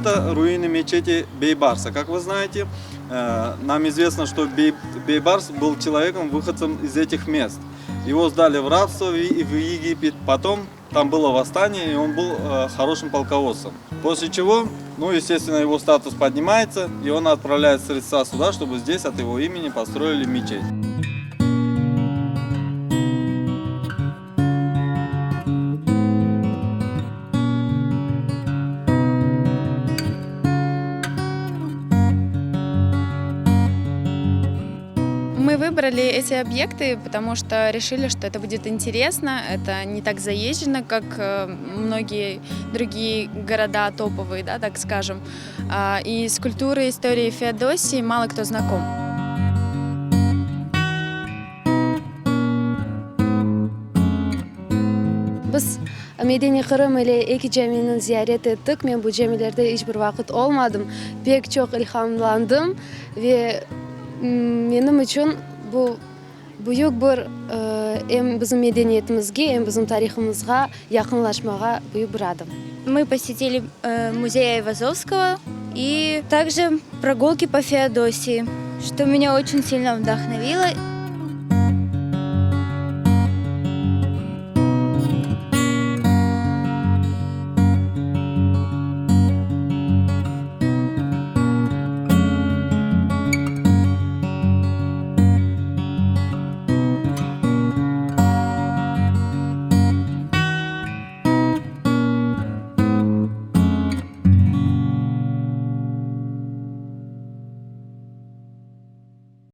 это руины мечети Бейбарса. Как вы знаете, нам известно, что Бейбарс был человеком, выходцем из этих мест. Его сдали в рабство в Египет, потом там было восстание, и он был хорошим полководцем. После чего, ну, естественно, его статус поднимается, и он отправляет средства сюда, чтобы здесь от его имени построили мечеть. Мы выбрали эти объекты, потому что решили, что это будет интересно, это не так заезжено, как многие другие города топовые, да, так скажем. И с культурой истории Феодосии мало кто знаком. Biz Medeni Kırım ile iki ceminin ziyaret ettik. Ben bu cemilerde hiçbir vakit olmadım. Pek çok ilhamlandım ve benim için bu büyük bir hem bizim medeniyetimizge, hem bizim tarihimizga yakınlaşmaga büyük bir adım. Мы посетили музей Айвазовского и также прогулки по Феодосии, что меня очень сильно вдохновило.